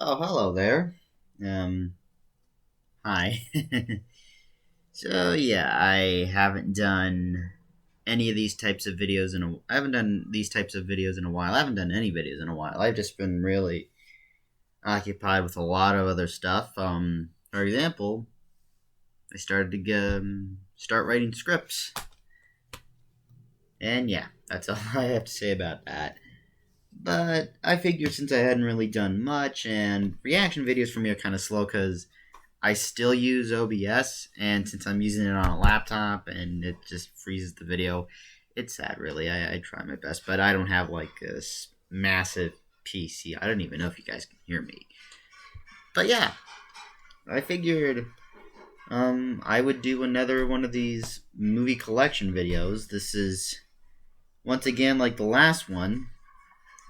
Oh, hello there. Um, Hi. So yeah, I haven't done these types of videos in a while. I haven't done any videos in a while. I've just been really occupied with a lot of other stuff. For example, I started to start writing scripts, and yeah, that's all I have to say about that. But I figured since I hadn't really done much, and reaction videos for me are kind of slow because I still use OBS, and since I'm using it on a laptop and it just freezes the video, it's sad, really. I try my best, but I don't have like a massive PC. I don't even know if you guys can hear me. But yeah, I figured I would do another one of these movie collection videos. This is once again like the last one.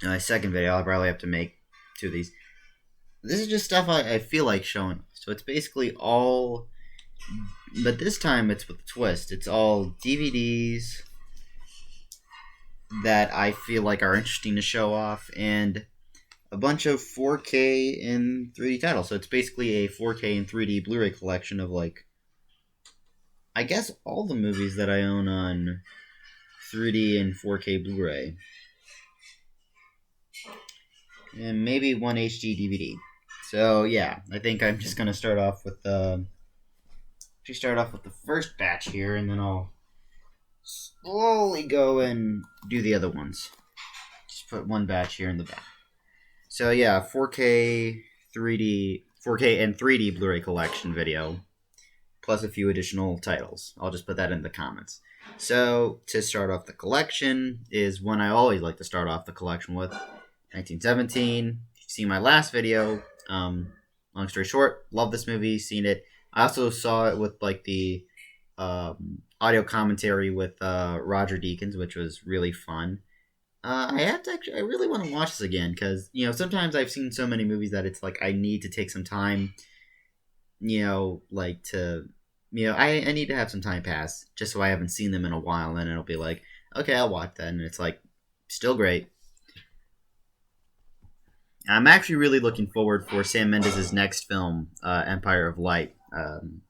My second video, I'll probably have to make two of these. This is just stuff I feel like showing. So it's basically all, but this time it's with a twist. It's all DVDs that I feel like are interesting to show off, and a bunch of 4K and 3D titles. So it's basically a 4K and 3D Blu Ray collection of, like, I guess all the movies that I own on 3D and 4K Blu Ray. And maybe one HD DVD. So yeah, I think I'm just gonna start off with the first batch here, and then I'll slowly go and do the other ones. Just put one batch here in the back. So yeah, 4K and 3D Blu-ray collection video, plus a few additional titles. I'll just put that in the comments. So to start off the collection is one I always like to start off the collection with, 1917. If you've seen my last video, long story short, love this movie, seen it. I also saw it with like the audio commentary with Roger Deakins, which was really fun. I really want to watch this again because sometimes I've seen so many movies that it's like I need to take some time, like to, I need to have some time pass just so I haven't seen them in a while, and it'll be like, okay, I'll watch that, and it's like still great. I'm actually really looking forward for Sam Mendes' next film, Empire of Light. Then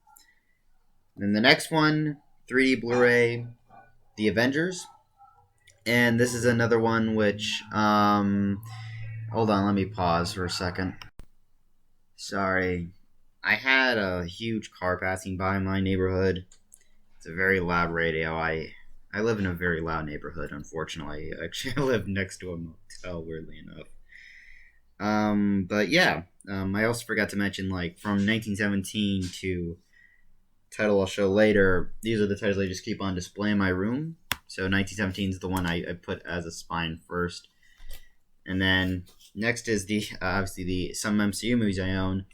the next one, 3D Blu-ray, The Avengers. And this is another one which, hold on, let me pause for a second. Sorry. I had a huge car passing by my neighborhood. It's a very loud radio. I live in a very loud neighborhood, unfortunately. Actually, I live next to a motel, weirdly enough. But yeah, I also forgot to mention, like, from 1917 to title I'll show later, these are the titles I just keep on display in my room. So 1917 is the one I put as a spine first. And then next is the, obviously, some MCU movies I own.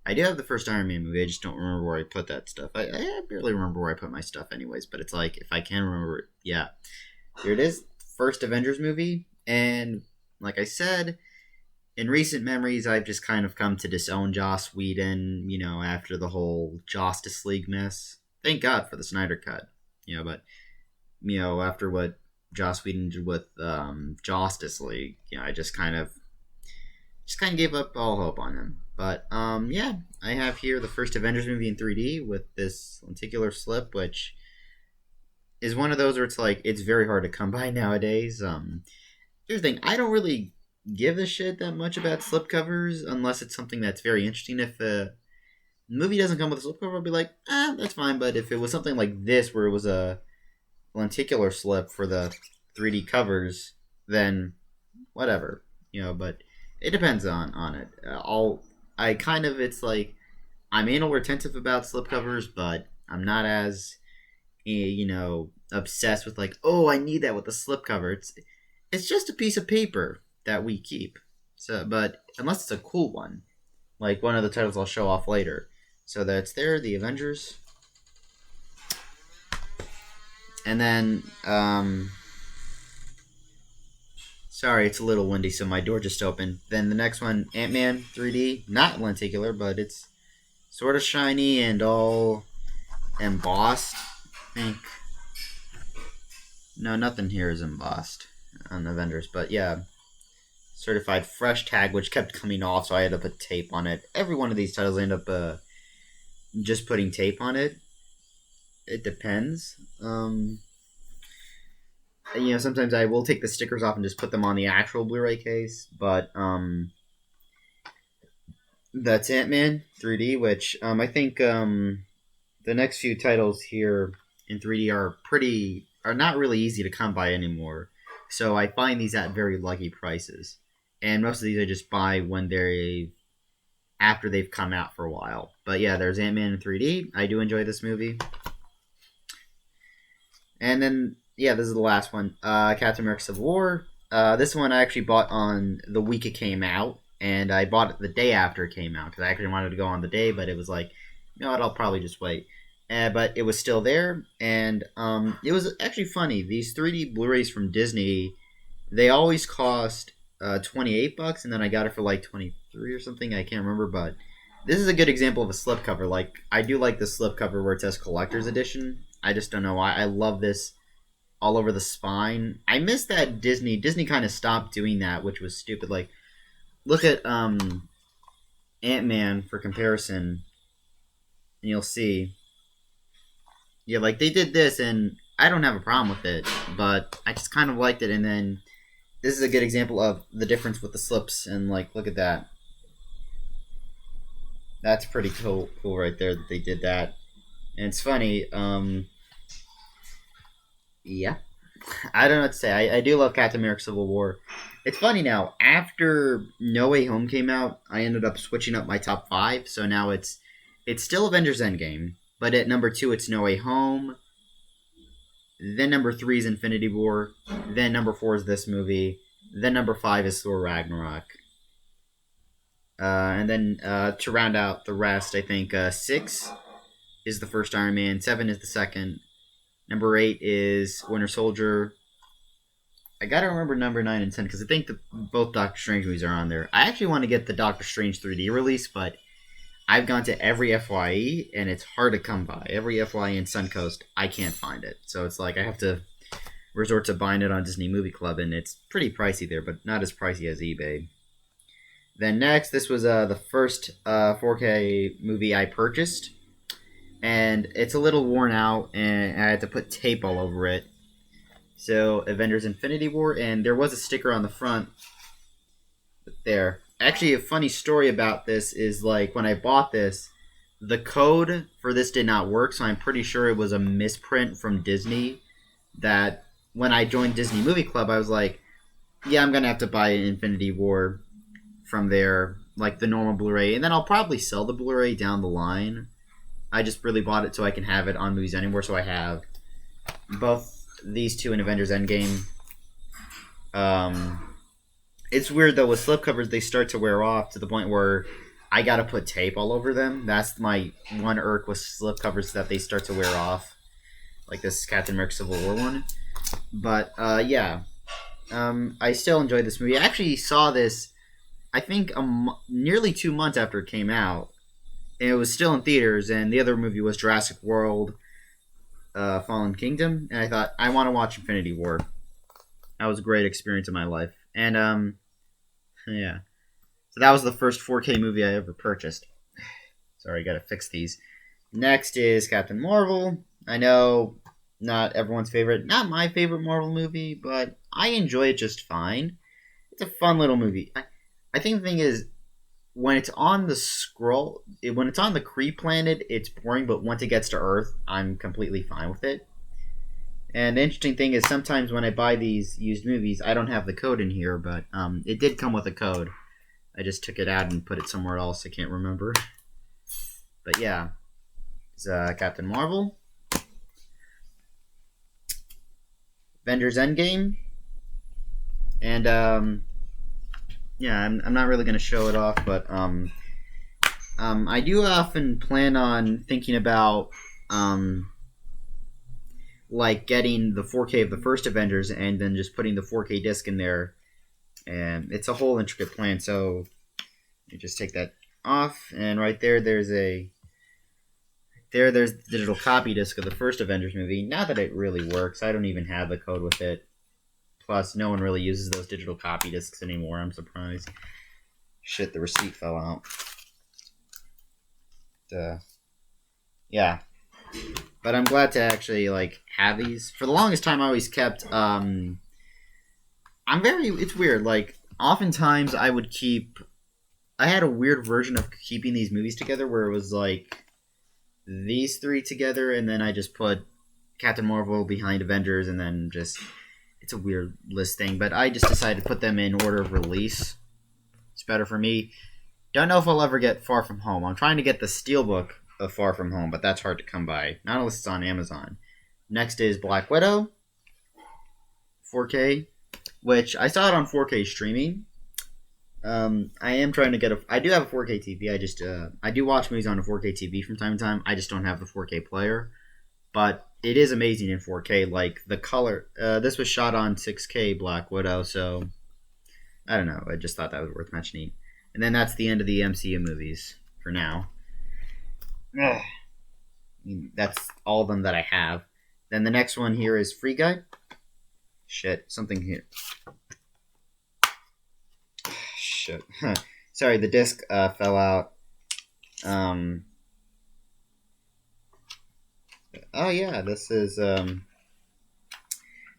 I do have the first Iron Man movie, I just don't remember where I put that stuff. I barely remember where I put my stuff anyways, but it's like, if I can remember it, yeah. Here it is, first Avengers movie, and like I said, in recent memories, I've just kind of come to disown Joss Whedon, after the whole Justice League mess. Thank God for the Snyder Cut, but, after what Joss Whedon did with Justice League, I just kind of gave up all hope on him. But, yeah, I have here the first Avengers movie in 3D with this lenticular slip, which is one of those where it's like, it's very hard to come by nowadays. Here's the thing, I don't really give a shit that much about slipcovers unless it's something that's very interesting. If a movie doesn't come with a slipcover, I'll be like, that's fine. But if it was something like this, where it was a lenticular slip for the 3D covers, then whatever, But it depends on it. It's like I'm anal retentive about slipcovers, but I'm not as obsessed with like, oh, I need that with a slipcover. It's just a piece of paper that we keep. So, but unless it's a cool one, like one of the titles I'll show off later. So that's there, the Avengers. And then, sorry, it's a little windy, so my door just opened. Then the next one, Ant-Man 3D, not lenticular, but it's sort of shiny and all embossed, I think. No, nothing here is embossed on Avengers, but yeah. certified fresh tag, which kept coming off, so I had to put tape on it. Every one of these titles I end up just putting tape on it. It depends. Sometimes I will take the stickers off and just put them on the actual Blu-ray case, but that's Ant-Man 3D, which I think the next few titles here in 3D are not really easy to come by anymore. So I find these at very lucky prices, and most of these I just buy when after they've come out for a while. But yeah, there's Ant-Man in 3D. I do enjoy this movie. And then yeah, this is the last one. Captain America: Civil War. This one I actually bought on the week it came out, and I bought it the day after it came out because I actually wanted to go on the day, but it was like, you know what, I'll probably just wait. But it was still there, and it was actually funny. These 3D Blu-rays from Disney, they always cost $28, and then I got it for like 23 or something. I can't remember, but this is a good example of a slipcover. Like, I do like the slipcover where it says Collector's Edition. I just don't know why. I love this all over the spine. I miss that Disney kind of stopped doing that, which was stupid. Like, look at Ant-Man for comparison, and you'll see. Yeah, like, they did this, and I don't have a problem with it, but I just kind of liked it, and then this is a good example of the difference with the slips, and, like, look at that. That's pretty cool right there that they did that. And it's funny, yeah. I don't know what to say. I do love Captain America: Civil War. It's funny now. After No Way Home came out, I ended up switching up my top 5. So now it's still Avengers Endgame, but at number 2 it's No Way Home. Then number 3 is Infinity War. Then number 4 is this movie. Then number 5 is Thor Ragnarok. And then to round out the rest, I think 6 is the first Iron Man. 7 is the second. Number 8 is Winter Soldier. I gotta remember number 9 and 10 because I think both Doctor Strange movies are on there. I actually want to get the Doctor Strange 3D release, but I've gone to every FYE and it's hard to come by. Every FYE in Suncoast, I can't find it. So it's like I have to resort to buying it on Disney Movie Club, and it's pretty pricey there, but not as pricey as eBay. Then next, this was the first 4K movie I purchased. And it's a little worn out, and I had to put tape all over it. So, Avengers Infinity War, and there was a sticker on the front. There. Actually, a funny story about this is, like, when I bought this, the code for this did not work, so I'm pretty sure it was a misprint from Disney. That when I joined Disney Movie Club, I was like, yeah, I'm going to have to buy Infinity War from there, like the normal Blu-ray, and then I'll probably sell the Blu-ray down the line. I just really bought it so I can have it on Movies Anywhere, so I have both these two in Avengers Endgame. It's weird, though, with slipcovers, they start to wear off to the point where I gotta put tape all over them. That's my one irk with slipcovers, that they start to wear off. Like this Captain America Civil War one. But, yeah. I still enjoyed this movie. I actually saw this, I think, nearly 2 months after it came out. And it was still in theaters, and the other movie was Jurassic World Fallen Kingdom. And I thought, I want to watch Infinity War. That was a great experience in my life. And, yeah. So that was the first 4K movie I ever purchased. Sorry, gotta fix these. Next is Captain Marvel. I know, not everyone's favorite. Not my favorite Marvel movie, but I enjoy it just fine. It's a fun little movie. I think the thing is, when it's on the scroll, when it's on the Kree planet, it's boring, but once it gets to Earth, I'm completely fine with it. And the interesting thing is, sometimes when I buy these used movies, I don't have the code in here, but it did come with a code. I just took it out and put it somewhere else. I can't remember. But yeah, it's Captain Marvel, Avengers Endgame, and yeah, I'm not really going to show it off, but I do often plan on thinking about like getting the 4K of the first Avengers and then just putting the 4K disc in there, and it's a whole intricate plan. So you just take that off, and right there, there's the digital copy disc of the first Avengers movie. Not that it really works. I don't even have the code with it. Plus, no one really uses those digital copy discs anymore. I'm surprised. Shit, the receipt fell out. Yeah. But I'm glad to actually, like, have these. For the longest time, I always kept, it's weird, like, oftentimes I would keep, I had a weird version of keeping these movies together where it was, like, these three together, and then I just put Captain Marvel behind Avengers, and then just, it's a weird list thing, but I just decided to put them in order of release. It's better for me. Don't know if I'll ever get Far From Home. I'm trying to get the Steelbook of Far From Home, but that's hard to come by. Not unless it's on Amazon. Next is Black Widow, 4K, which I saw it on 4K streaming. I am trying to get I do have a 4K TV. I do watch movies on a 4K TV from time to time. I just don't have the 4K player, but it is amazing in 4K. Like the color. This was shot on 6K Black Widow, so I don't know. I just thought that was worth mentioning. And then that's the end of the MCU movies for now. I mean, that's all of them that I have. Then the next one here is Free Guy. Shit, something here. Shit. Sorry, the disc fell out. Oh yeah, this is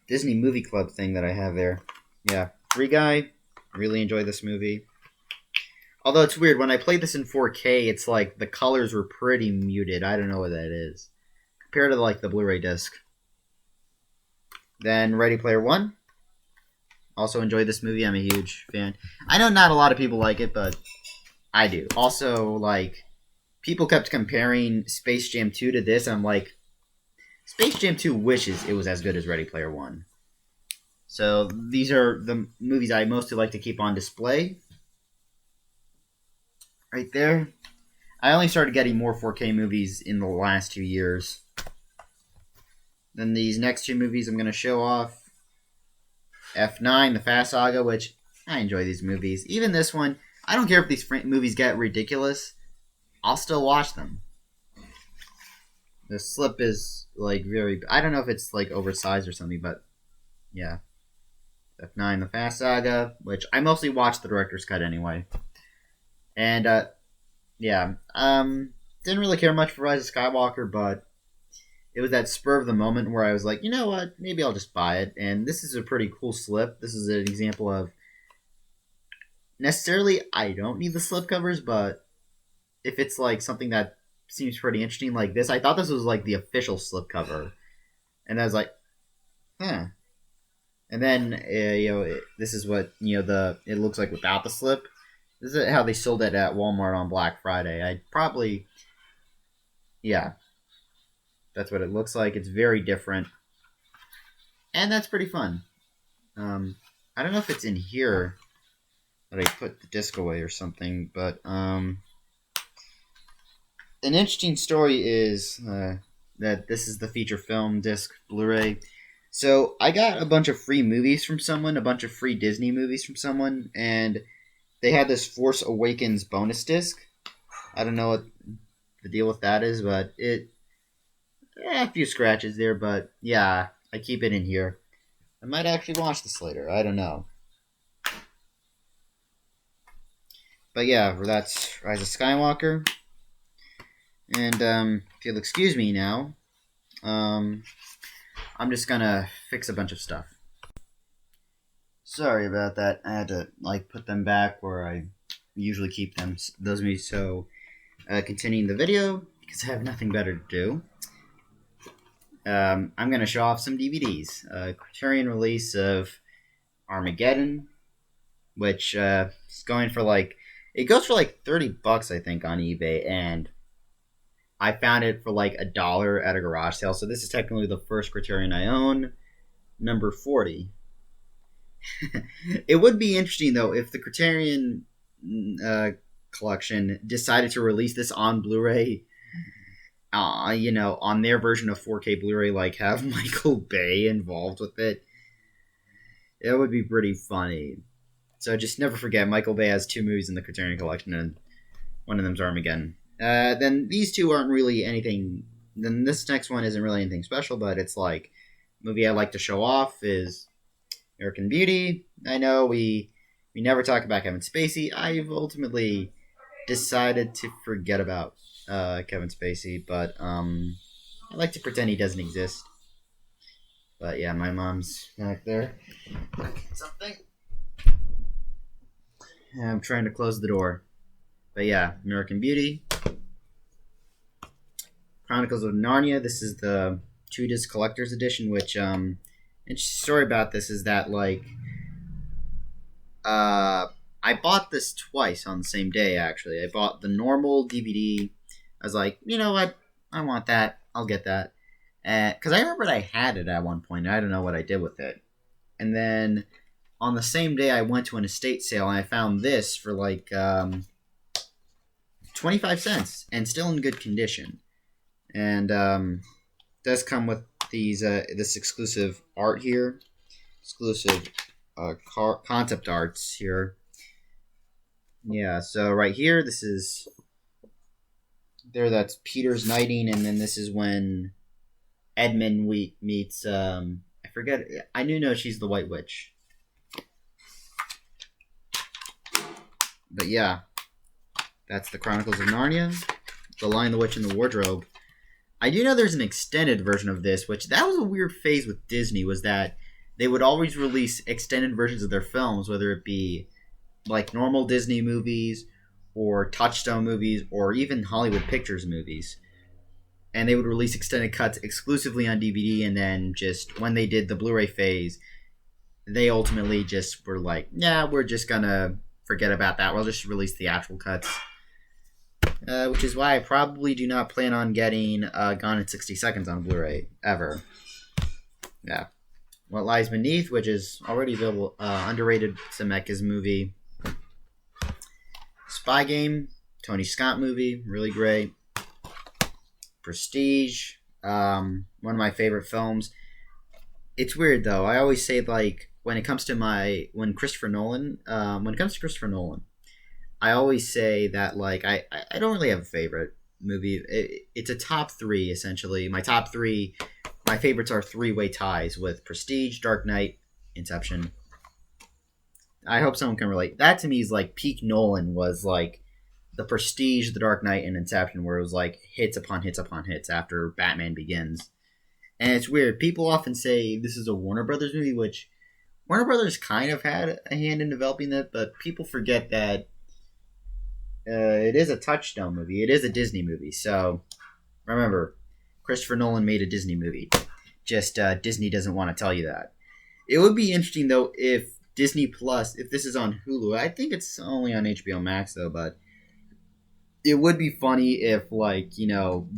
Disney Movie Club thing that I have there. Yeah, Free Guy. Really enjoy this movie. Although it's weird, when I played this in 4K, it's like the colors were pretty muted. I don't know what that is. Compared to like the Blu Ray disc. Then Ready Player One. Also enjoyed this movie. I'm a huge fan. I know not a lot of people like it, but I do. Also, like, people kept comparing Space Jam 2 to this. I'm like, Space Jam 2 wishes it was as good as Ready Player One. So these are the movies I mostly like to keep on display. Right there. I only started getting more 4K movies in the last 2 years. Then these next two movies I'm going to show off. F9, The Fast Saga, which I enjoy these movies. Even this one, I don't care if these movies get ridiculous. I'll still watch them. The slip is like very... I don't know if it's like oversized or something, but yeah. F9, The Fast Saga, which I mostly watch the director's cut anyway. And, yeah. Didn't really care much for Rise of Skywalker, but it was that spur of the moment where I was like, you know what? Maybe I'll just buy it. And this is a pretty cool slip. This is an example of... Necessarily, I don't need the slipcovers, but if it's like something that seems pretty interesting like this, I thought this was like the official slipcover. And I was like, huh. And then, this is what, it looks like without the slip. This is how they sold it at Walmart on Black Friday. I'd probably... Yeah. That's what it looks like. It's very different. And that's pretty fun. I don't know if it's in here that I put the disc away or something, but an interesting story is that this is the feature film disc Blu-ray. So I got a bunch of free movies from someone, a bunch of free Disney movies from someone, and they had this Force Awakens bonus disc. I don't know what the deal with that is, but a few scratches there, but yeah, I keep it in here. I might actually watch this later. I don't know. But yeah, that's Rise of Skywalker. And if you'll excuse me now, I'm just gonna fix a bunch of stuff. Sorry about that. I had to put them back where I usually keep them. Those movies. So continuing the video because I have nothing better to do. I'm gonna show off some DVDs. Criterion release of Armageddon, which is going for it goes for $30 I think on eBay, and I found it for $1 at a garage sale. So this is technically the first Criterion I own, number 40. It would be interesting though if the Criterion Collection decided to release this on Blu-ray. On their version of 4K Blu-ray, have Michael Bay involved with it. It would be pretty funny. So just never forget, Michael Bay has 2 movies in the Criterion Collection, and one of them's Armageddon. Then these 2 aren't really anything... Then this next one isn't really anything special, but it's movie I like to show off is American Beauty. I know we never talk about Kevin Spacey. I've ultimately decided to forget about Kevin Spacey, but I like to pretend he doesn't exist. But yeah, my mom's back there. Something. I'm trying to close the door. But yeah, American Beauty. Chronicles of Narnia. This is the 2-disc collector's edition, which interesting story about this is that I bought this twice on the same day. Actually, I bought the normal DVD. I was like, you know what, I want that. I'll get that, because I remembered I had it at one point. I don't know what I did with it. And then on the same day, I went to an estate sale and I found this for 25 cents and still in good condition. And does come with these this exclusive art here, exclusive concept arts here. Yeah, so right here, this is that's Peter's knighting, and then this is when Edmund meets I forget. I know she's the White Witch, but yeah, that's the Chronicles of Narnia, The Lion, the Witch, and the Wardrobe. I do know there's an extended version of this, which that was a weird phase with Disney, was that they would always release extended versions of their films, whether it be like normal Disney movies or Touchstone movies or even Hollywood Pictures movies. And they would release extended cuts exclusively on DVD, and then just when they did the Blu-ray phase, they ultimately just were like, yeah, we're just gonna forget about that. We'll just release theatrical cuts. Which is why I probably do not plan on getting Gone in 60 Seconds on Blu-ray ever. Yeah. What Lies Beneath, which is already available, underrated Zemeckis movie. Spy Game, Tony Scott movie, really great. Prestige, one of my favorite films. It's weird though. I always say when it comes to Christopher Nolan, I always say that I don't really have a favorite movie. It's a top 3 essentially. My top 3, my favorites are 3-way ties with Prestige, Dark Knight, Inception. I hope someone can relate. That to me is peak Nolan was the Prestige, The Dark Knight, and Inception, where it was hits upon hits upon hits after Batman Begins. And it's weird. People often say this is a Warner Brothers movie, which Warner Brothers kind of had a hand in developing that, but people forget that it is a Touchstone movie. It is a Disney movie. So remember, Christopher Nolan made a Disney movie. Just Disney doesn't want to tell you that. It would be interesting, though, if Disney Plus, if this is on Hulu. I think it's only on HBO Max, though, but it would be funny if,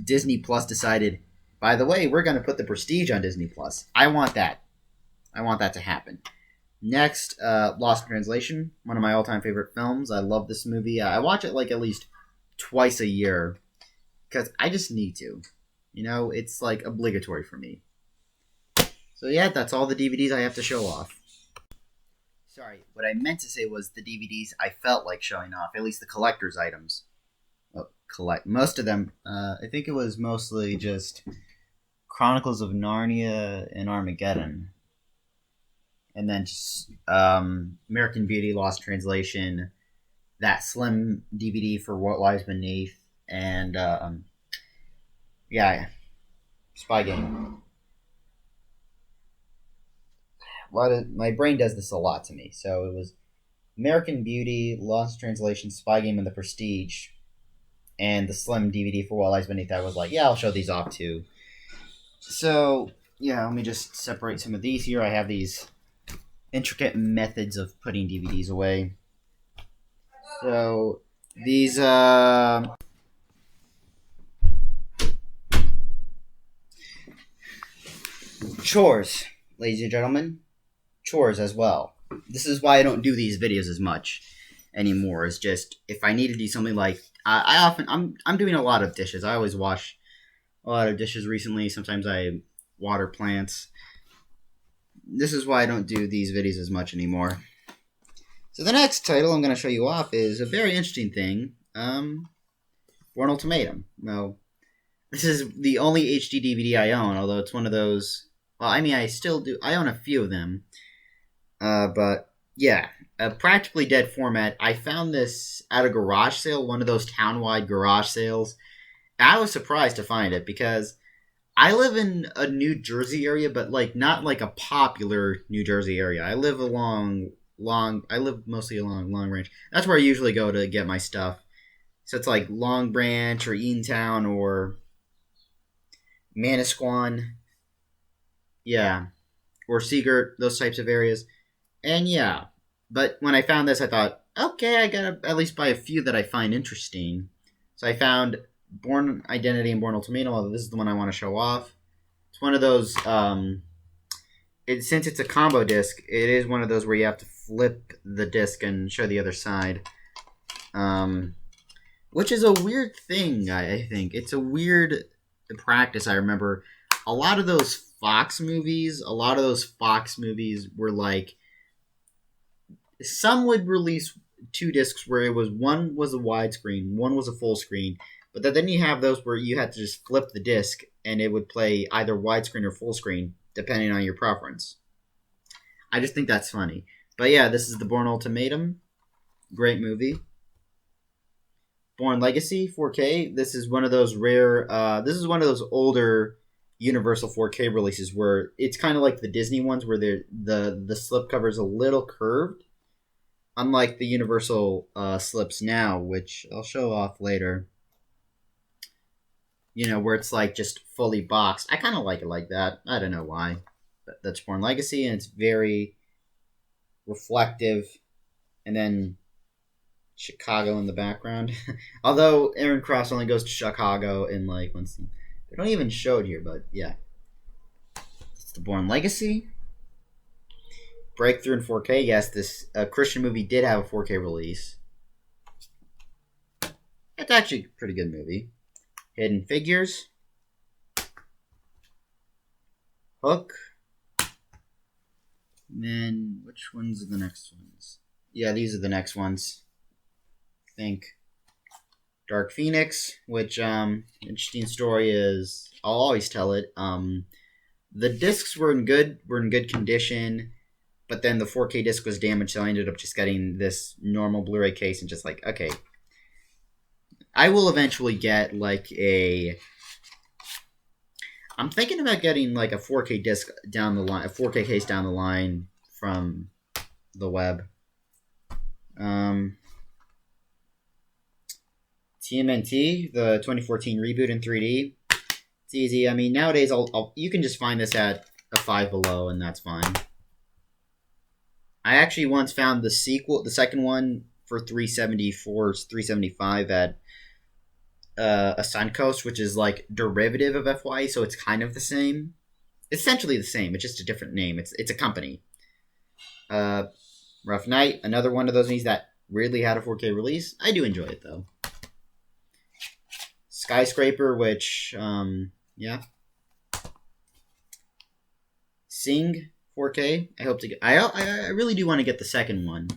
Disney Plus decided, by the way, we're going to put The Prestige on Disney Plus. I want that. I want that to happen. Next, Lost in Translation, one of my all-time favorite films. I love this movie. I watch it at least twice a year because I just need to. It's obligatory for me. So yeah, that's all the DVDs I have to show off. Sorry, what I meant to say was the DVDs I felt like showing off, at least the collector's items. Most of them, I think it was mostly just Chronicles of Narnia and Armageddon. And then just American Beauty, Lost Translation, that slim DVD for What Lies Beneath, and Spy Game. My brain does this a lot to me. So it was American Beauty, Lost Translation, Spy Game, and The Prestige, and the slim DVD for What Lies Beneath. I was I'll show these off too. So yeah, let me just separate some of these here. I have these intricate methods of putting DVDs away. So these chores, ladies and gentlemen, chores as well. This is why I don't do these videos as much anymore. It's just if I need to do something I'm doing a lot of dishes. I always wash a lot of dishes recently. Sometimes I water plants. This is why I don't do these videos as much anymore. So the next title I'm going to show you off is a very interesting thing. Born Ultimatum. No, this is the only HD DVD I own, although it's one of those. Well, I still do. I own a few of them. But yeah, a practically dead format. I found this at a garage sale, one of those town-wide garage sales. I was surprised to find it because I live in a New Jersey area, but like not like a popular New Jersey area. I live along long. I live mostly along Long Branch. That's where I usually go to get my stuff. So it's like Long Branch or Eatontown or Manasquan, yeah, or Seagirt, those types of areas. And yeah, but when I found this, I thought, okay, I gotta at least buy a few that I find interesting. So I found Born Identity and Born Ultimatum. This is the one I want to show off. It's one of those. Since it's a combo disc, it is one of those where you have to flip the disc and show the other side. Which is a weird thing. I think it's a weird practice. I remember a lot of those Fox movies. A lot of those Fox movies were like, some would release two discs where it was one was a widescreen, one was a full screen, but then you have those where you had to just flip the disc and it would play either widescreen or full screen depending on your preference. I just think that's funny. But yeah, this is the Born Ultimatum. Great movie. Born Legacy 4K. This is one of those rare. This is one of those older Universal 4K releases where it's kind of like the Disney ones where the slipcover is a little curved, unlike the Universal slips now, which I'll show off later. You know, where it's like just fully boxed. I kind of like it like that. I don't know why. But that's Born Legacy, and it's very reflective. And then Chicago in the background. Although Aaron Cross only goes to Chicago in like one scene. They don't even show it here, but yeah. It's the Born Legacy. Breakthrough in 4K. Yes, this Christian movie did have a 4K release. It's actually a pretty good movie. Hidden Figures. Hook. And then, which ones are the next ones? Yeah, these are the next ones. I think. Dark Phoenix, which, interesting story is, I'll always tell it. The discs were in good condition, but then the 4K disc was damaged, so I ended up just getting this normal Blu Ray case and just like, okay. I will eventually get like I'm thinking about getting like a 4K disc down the line, a 4K case down the line from the web. TMNT, the 2014 reboot in 3D. It's easy. I mean, nowadays you can just find this at a Five Below, and that's fine. I actually once found the sequel, the second one for $375 at a Suncoast, which is like derivative of FY, so it's kind of the same. It's essentially the same. It's just a different name. It's a company. Rough Night, another one of those movies that weirdly had a 4K release. I do enjoy it though. Skyscraper, which yeah. Sing 4K. I hope to get. I really do want to get the second one.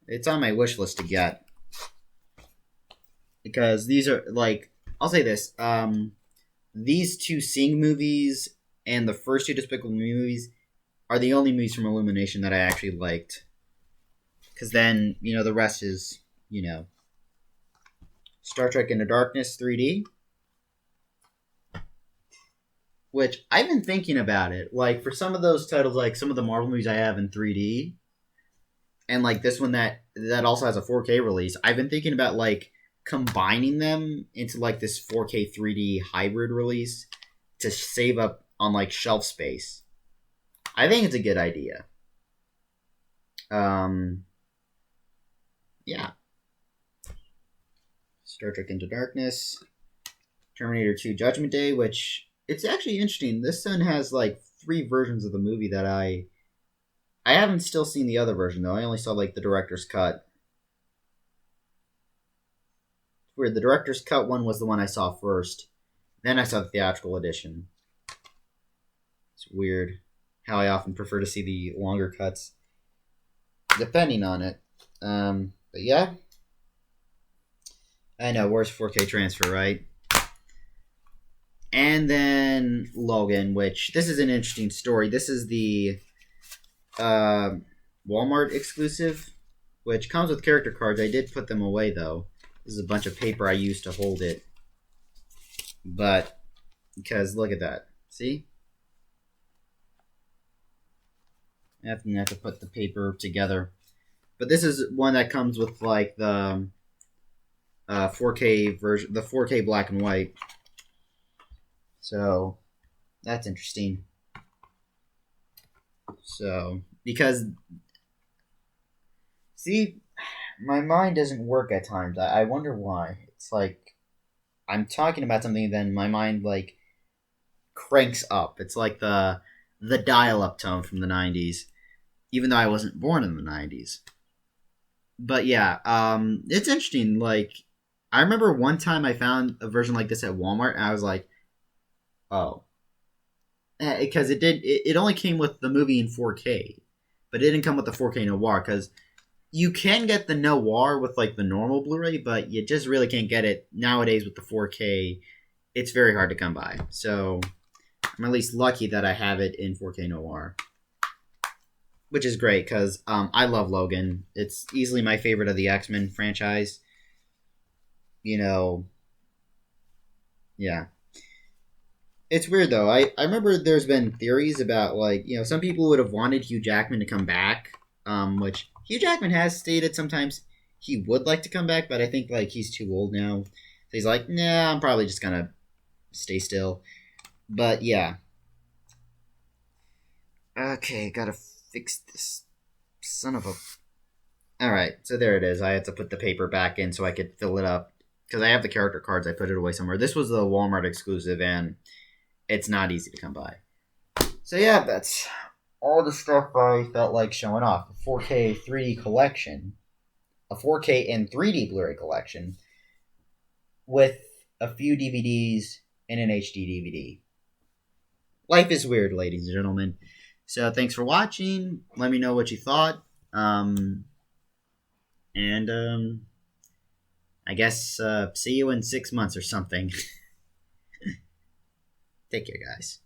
It's on my wish list to get. Because these are, like, I'll say this. These two Sing movies and the first two Despicable Me movies are the only movies from Illumination that I actually liked. Because then, you know, the rest is, you know, Star Trek Into Darkness 3D. Which, I've been thinking about it. Like, for some of those titles, like some of the Marvel movies I have in 3D, and, like, this one that also has a 4K release, I've been thinking about, like, combining them into like this 4K 3D hybrid release to save up on like shelf space. I think it's a good idea. Yeah. Star Trek Into Darkness, Terminator 2 Judgment Day, which it's actually interesting. This one has like 3 versions of the movie that I haven't still seen the other version though. I only saw like the director's cut. Weird. The director's cut one was the one I saw first. Then I saw the theatrical edition. It's weird how I often prefer to see the longer cuts, depending on it. But yeah. I know, worst 4K transfer, right? And then Logan, which, this is an interesting story. This is the uh, Walmart exclusive, which comes with character cards. I did put them away though. This is a bunch of paper I used to hold it, but because look at that, see? I have to put the paper together. But this is one that comes with like the 4K version, the 4K black and white. So that's interesting. So because see, my mind doesn't work at times. I wonder why. It's like I'm talking about something, and then my mind like cranks up. It's like the dial-up tone from the '90s, even though I wasn't born in the '90s. But yeah, it's interesting. Like I remember one time I found a version like this at Walmart, and I was like, oh, because it only came with the movie in 4K, but it didn't come with the 4K noir because you can get the noir with like the normal Blu-ray, but you just really can't get it nowadays with the 4K. It's very hard to come by. So I'm at least lucky that I have it in 4K noir, which is great because I love Logan. It's easily my favorite of the X-Men franchise. You know, yeah. It's weird though. I remember there's been theories about like some people would have wanted Hugh Jackman to come back, which Hugh Jackman has stated sometimes he would like to come back, but I think like he's too old now. So he's like, nah, I'm probably just gonna stay still. But yeah. Okay, gotta fix this son of a. All right, so there it is. I had to put the paper back in so I could fill it up because I have the character cards. I put it away somewhere. This was the Walmart exclusive, and it's not easy to come by. So yeah, that's all the stuff I felt like showing off. A 4K 3D collection, a 4K and 3D Blu-ray collection, with a few DVDs and an HD DVD. Life is weird, ladies and gentlemen. So thanks for watching. Let me know what you thought. And I guess see you in 6 months or something. Take care, guys.